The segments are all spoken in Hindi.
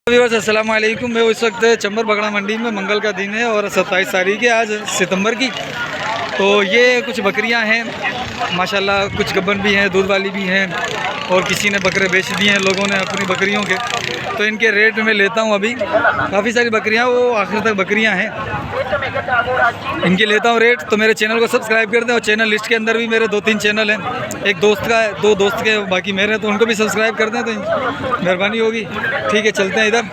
व्यूअर्स अस्सलाम वालेकुम। मैं इस वक्त चंबर बगड़ा मंडी में, मंगल का दिन है और 27 तारीख है आज सितंबर की। तो ये कुछ बकरियां हैं माशाल्लाह, कुछ गब्बन भी हैं, दूध वाली भी हैं और किसी ने बकरे बेच दिए हैं लोगों ने अपनी बकरियों के। तो इनके रेट में लेता हूँ अभी। काफ़ी सारी बकरियां, वो आखिर तक बकरियां हैं, इनके लेता हूँ रेट। तो मेरे चैनल को सब्सक्राइब कर दें और चैनल लिस्ट के अंदर भी मेरे 2-3 चैनल हैं, एक दोस्त का है, 2 दोस्त के बाकी मेरे हैं, तो उनको भी सब्सक्राइब कर दें तो मेहरबानी होगी। ठीक है, चलते हैं इधर,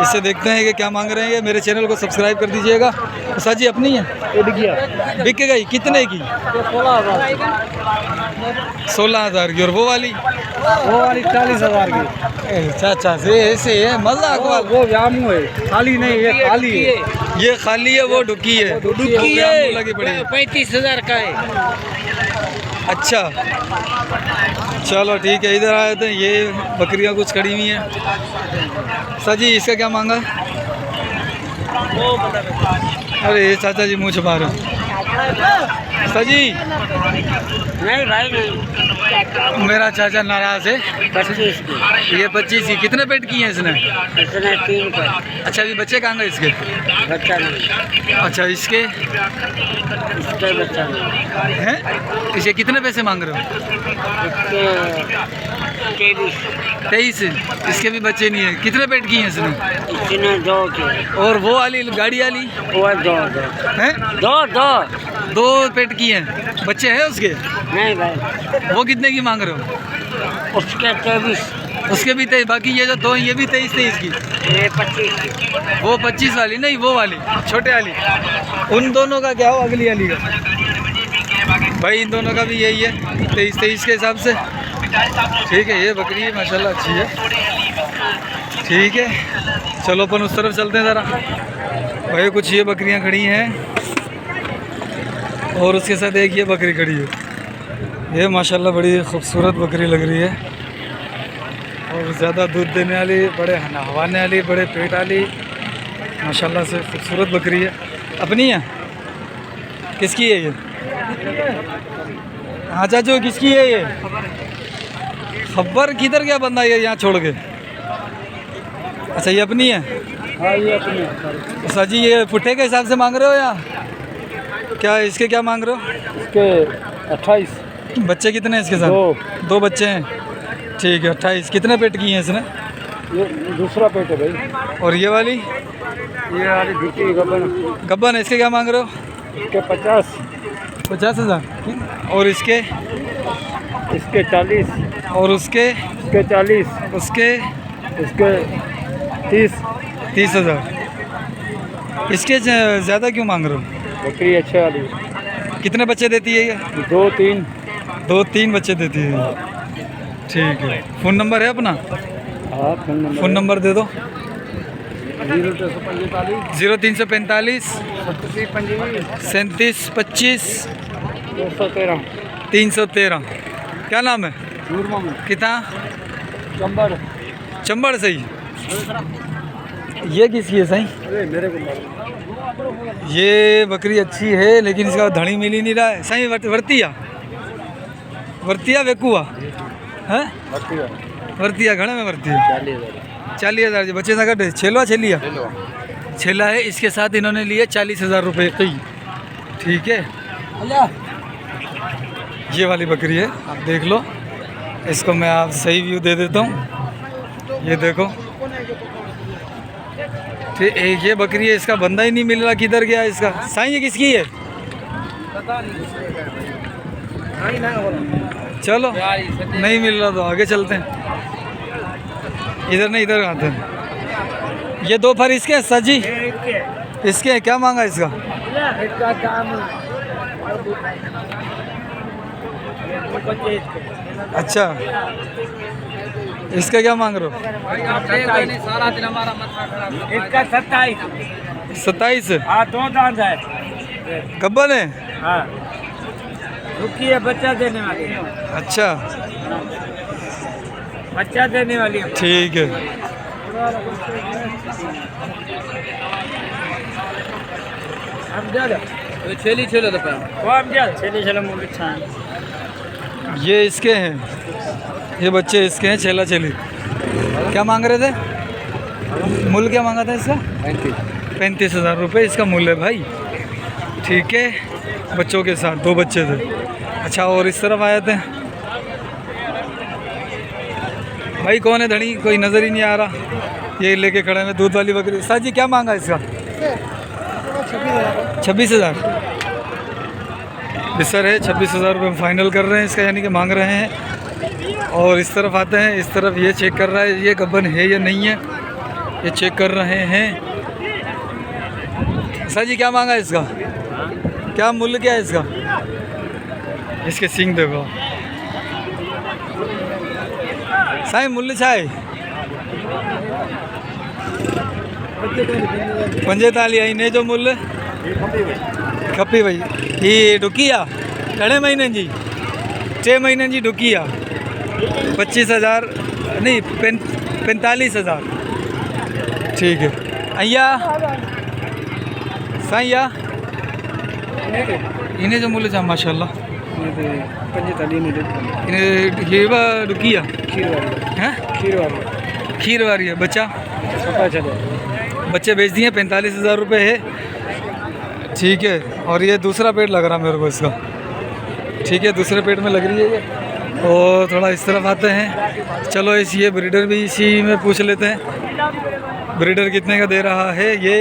इससे देखते हैं कि क्या मांग रहे हैं। मेरे चैनल को सब्सक्राइब कर दीजिएगा। सर जी अपनी है, बिक गई कितने की? 16,000 की। और वो वाली 40,000 की। चाचा से ऐसे है मजाक वाला। वो जामू है, खाली नहीं, ये खाली है। ये खाली है, वो डुकी है। डुकी है, लगी पड़ी 35,000 का है। अच्छा चलो ठीक है, इधर आए थे। ये बकरियां कुछ खड़ी हुई हैं। सर जी इसका क्या मांगा? अरे चाचा जी मुँह छुपा रहे हो। सर जी नहीं भाई नहीं, मेरा चाचा नाराज है। 25 की। ये 25 ही। कितने पेट की हैं इसने? इसने 3 का। अच्छा अभी बच्चे कहाँ गए इसके? बच्चा नहीं, अच्छा इसके इसके बच्चा नहीं हैं? इसे कितने पैसे मांग रहे हो? इसके 23। इसके भी बच्चे नहीं है। कितने पेट की हैं इसने? इसने 2 के। और वो वाली गाड़ी वाली वो 2 हैं? 2 2 पेट की हैं, बच्चे हैं उसके? नहीं भाई, वो कितने की मांग रहे हो? उसके 23, उसके भी 23। बाकी ये जो 2 ये भी 23 की। ये 25 की। वो 25 वाली नहीं, वो वाली छोटे वाली। उन दोनों का क्या हो, अगली वाली का? भाई इन दोनों का भी यही है, 23 के हिसाब से। ठीक है, ये बकरी माशाल्लाह अच्छी है। ठीक है चलो अपन उस तरफ चलते हैं ज़रा। भाई कुछ ये बकरियां खड़ी हैं और उसके साथ एक ये बकरी खड़ी है। ये माशाल्लाह बड़ी खूबसूरत बकरी लग रही है और ज़्यादा दूध देने वाली, बड़े नहवाने वाली, बड़े पेट वाली, माशाल्लाह से खूबसूरत बकरी है। अपनी है? किसकी है ये? हाँ चाचू किसकी है ये? खबर किधर गया बंदा ये यहाँ छोड़ के? अच्छा ये अपनी है? हाँ ये अपनी है। सर जी ये पुट्ठे के हिसाब से मांग रहे हो या क्या? इसके क्या मांग रहे हो? इसके 28। बच्चे कितने हैं इसके साथ? 2 बच्चे हैं। ठीक है 28। कितने पेट की हैं इसने? ये दूसरा पेट है भाई। और ये वाली भिट्टी गबन, गब्बन है, इसके क्या मांग रहे हो? इसके 50,000। और इसके? इसके 40। और उसके? इसके 40। उसके? इसके 30। 30,000। इसके ज़्यादा क्यों मांग रहे हो? बकरी अच्छे वाली। कितने बच्चे देती है ये? 2-3। 2-3 बच्चे देती है। ठीक है, फ़ोन नंबर है अपना? हाँ फ़ोन नंबर दे दो। 0345 0345 3725 3725 213। 313। क्या नाम है? कितना? चंबर। चंबड़ से ही। ये किसकी है सही? अरे मेरे को ये बकरी अच्छी है लेकिन इसका धड़ी मिल ही नहीं रहा है सही। वर्तिया वेकुआ है? वर्तिया घड़े में वर्तिया 40,000 जी। बच्चे सा छेलवा छेलिया छेला है। इसके साथ इन्होंने लिए 40,000 रुपये की। ठीक है, ये वाली बकरी है, आप देख लो। इसको मैं आप सही व्यू दे देता हूँ। ये देखो, ठीक एक ये बकरी है, इसका बंदा ही नहीं मिल रहा, किधर गया इसका? साईं ये किसकी है? चलो नहीं मिल रहा तो आगे चलते हैं। इधर नहीं, इधर आते हैं। ये 2 फर इसके सर जी? इसके क्या मांगा इसका? अच्छा इसका क्या मांग रहे हो? इसका 27। 27। हाँ 2 दांत है। कब्बन है? हाँ रुकी है, बच्चा देने वाली है। अच्छा बच्चा देने वाली है। ठीक है। छेली छेलो तो छेली छेलो मुझे अच्छा। ये इसके हैं, ये बच्चे इसके हैं, छेला छेली। क्या मांग रहे थे? मूल्य क्या मांगा था इसका? 35,000 रुपये इसका मूल्य है भाई। ठीक है, बच्चों के साथ 2 बच्चे थे। अच्छा, और इस तरफ आए थे भाई, कौन है धनी? कोई नज़र ही नहीं आ रहा। ये लेके खड़े हैं दूध वाली बकरी। सर जी क्या मांगा इसका? 26,000 बिसर है। 26,000 रुपये फाइनल कर रहे हैं इसका, यानी कि मांग रहे हैं। और इस तरफ आते हैं, इस तरफ ये चेक कर रहा है ये गब्बन है या नहीं है, ये चेक कर रहे हैं। सर जी क्या मांगा इसका? क्या मूल्य क्या है इसका? इसके सींग देखो साईं, मूल्य छा है? 45 आई ने जो मूल्य खपी भाई। ये डुकी आ घणे महीने जी? 6 महीने जी डुकी आ। 25,000 नहीं 45,000। ठीक है अय्या साईं या इन्हें जो मूल्य छा माशाल्लाह। ये डुकी आ खीर वाली है। बच्चा बच्चे बेच दिए। 45,000 रुपये है। ठीक है, और ये दूसरा पेट लग रहा मेरे को इसका। ठीक है, दूसरे पेट में लग रही है ये। और थोड़ा इस तरफ आते हैं, चलो इस ये ब्रीडर भी इसी में पूछ लेते हैं, ब्रीडर कितने का दे रहा है ये।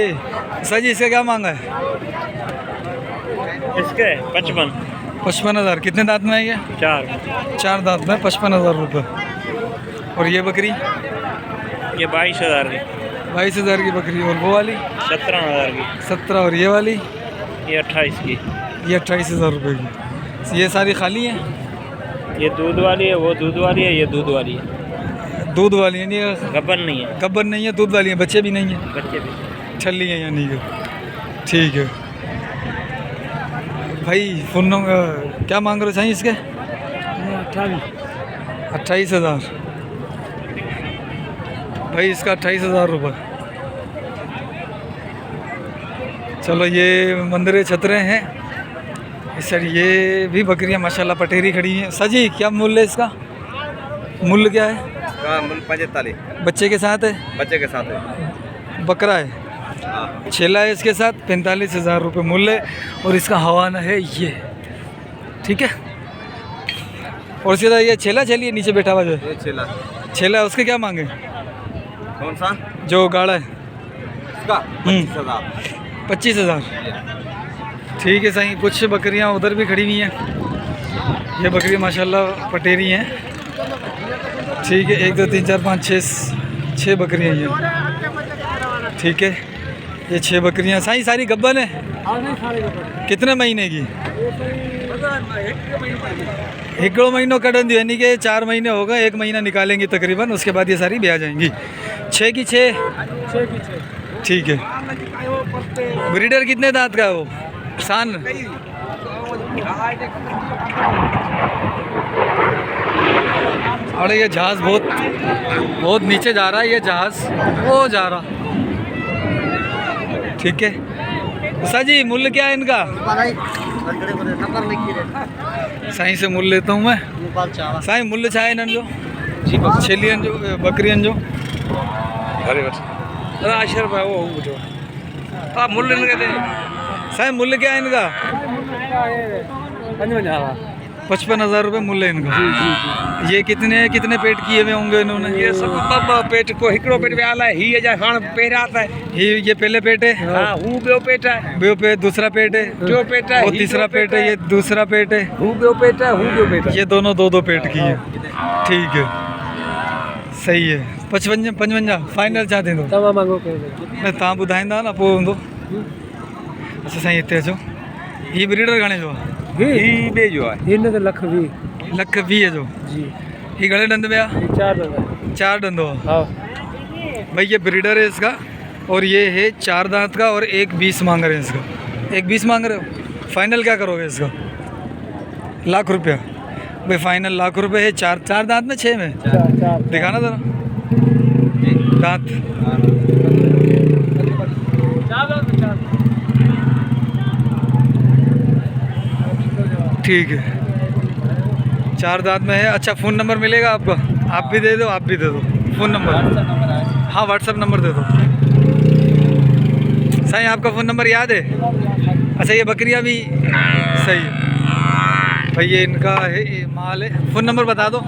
सर जी इसका क्या मांगा है? इसके 55,000। कितने दांत में है ये? 4 दांत में 55,000 रुपये। और ये बकरी? ये 22,000 की। 22,000 की बकरी। और वो वाली? 17,000 की। 17। और ये वाली? ये 28 की। ये 28,000 रुपये की। ये सारी खाली हैं? ये दूध वाली है, वो दूध वाली है, ये दूध वाली है। दूध वाली है? नहीं गब्बन नहीं है। गब्बन नहीं है, दूध वाली है। बच्चे भी नहीं हैं? बच्चे भी छली हैं यानी कि। ठीक है भाई। फोन नंबर क्या मांग रहे चाहिए इसके? 28,000 भाई, इसका 28,000 रुपये। चलो ये मंदिरे छतरे हैं सर। ये भी बकरियां माशाल्लाह पटेरी खड़ी हैं। सर जी क्या मूल्य है इसका? मूल्य क्या है? इसका मूल्य 45। बच्चे के साथ है? बच्चे के साथ है। बकरा है, छेला है इसके साथ। 45,000 रुपये मूल्य। और इसका हवाना है ये। ठीक है, और सीधा ये छेला छेली है नीचे बैठा हुआ जो ये छेला छेला, उसके क्या मांगे? कौन सा? जो गाड़ा है इसका 25,000। 25,000। ठीक है सही। कुछ बकरियां उधर भी खड़ी हुई हैं। ये बकरियां माशाल्लाह पटेरी हैं। ठीक है, 1 2 3 4 5 6 बकरियां ये। ठीक है, ये 6 बकरियां साईं सारी गब्बन है। कितने महीने की? 1 महीनों कटन दी, यानी कि 4 महीने हो गए। 1 महीना निकालेंगे तकरीबन, उसके बाद ये सारी ब्याह जाएंगी। 6 की 6। ठीक है। ब्रीडर कितने दांत का है वो? सान अरे ये जहाज़ बहुत नीचे जा रहा है। ये जहाज़ वो जा रहा। ठीक है सर जी, मूल्य क्या है इनका? साईं से मूल्य लेता हूँ मैं। साईं मूल्य छा है इन्हनि जो? छेलियन जो बकरियन जो? आशर भाई वो जो मूल्य कहते हैं। साईं मूल्य क्या है इनका? 55,000 रुपये मूल्य इनका। ये कितने पेट किए हुए होंगे इन्होंने? ये सब पेट को हिकड़ो पेट में आला है। ही जा हां पहिराता है। ये पहले पेट है? हां, हूं बियो पेट है। बियो पेट दूसरा पेट है? जो पेट है वो तीसरा पेट है। ये दूसरा पेट है। हूं बियो पेट है, हूं बियो पेट है। ये दोनों 2 पेट की है। ठीक है सही है। 55 फाइनल चाहते दो तमाम मांगो के मैं तव्हां ॿुधाईंदा न पोइ हूंदो। अच्छा साईं हिते अचो। ही ब्रीडर घणे जो आहे? ही बे जो है। इन तो लख 20 जो जी। ही घणे ॾंद में आहे? 4 दंद। 4 ॾंदों आहे हां भाई। ये ब्रीडर है इसका। और ये है 4 दांत का। और 1,20 मांग रहे हैं इसका। 1,20 मांग रहे हो? फाइनल क्या करोगे इसका? लाख रुपया भाई। फाइनल लाख रुपये है। 4 दांत में 6 में? 4 दिखाना जरा दांत। ठीक है 4 दांत में है। अच्छा फ़ोन नंबर मिलेगा आपका? आप भी दे दो, आप भी दे दो फ़ोन नंबर। हाँ व्हाट्सअप नंबर दे दो। साईं आपका फ़ोन नंबर याद है? अच्छा ये बकरियाँ भी सही है भाई, ये इनका है, ये माल है। फ़ोन नंबर बता दो।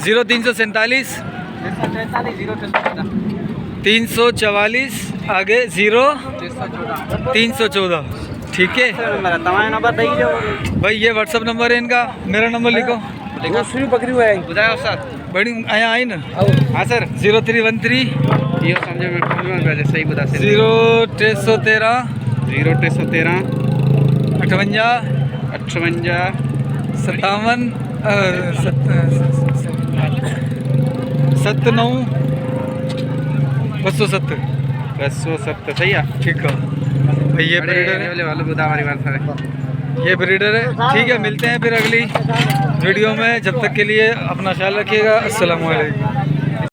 0347 344 आगे 0314। ठीक है भाई, ये व्हाट्सअप नंबर है इनका, मेरा नंबर लिखो। बकरी हुआ है बड़ी आया आई ना। हाँ सर 0313 ये समझे सही बता 0313 0313 58 58 57 79 270। 270 सही है। ठीक है भाई, ये ब्रीडर है, वाले बुधा हमारी बात है। ये ब्रीडर है। ठीक है, मिलते हैं फिर अगली वीडियो में। जब तक के लिए अपना ख्याल रखिएगा। अस्सलाम वालेकुम।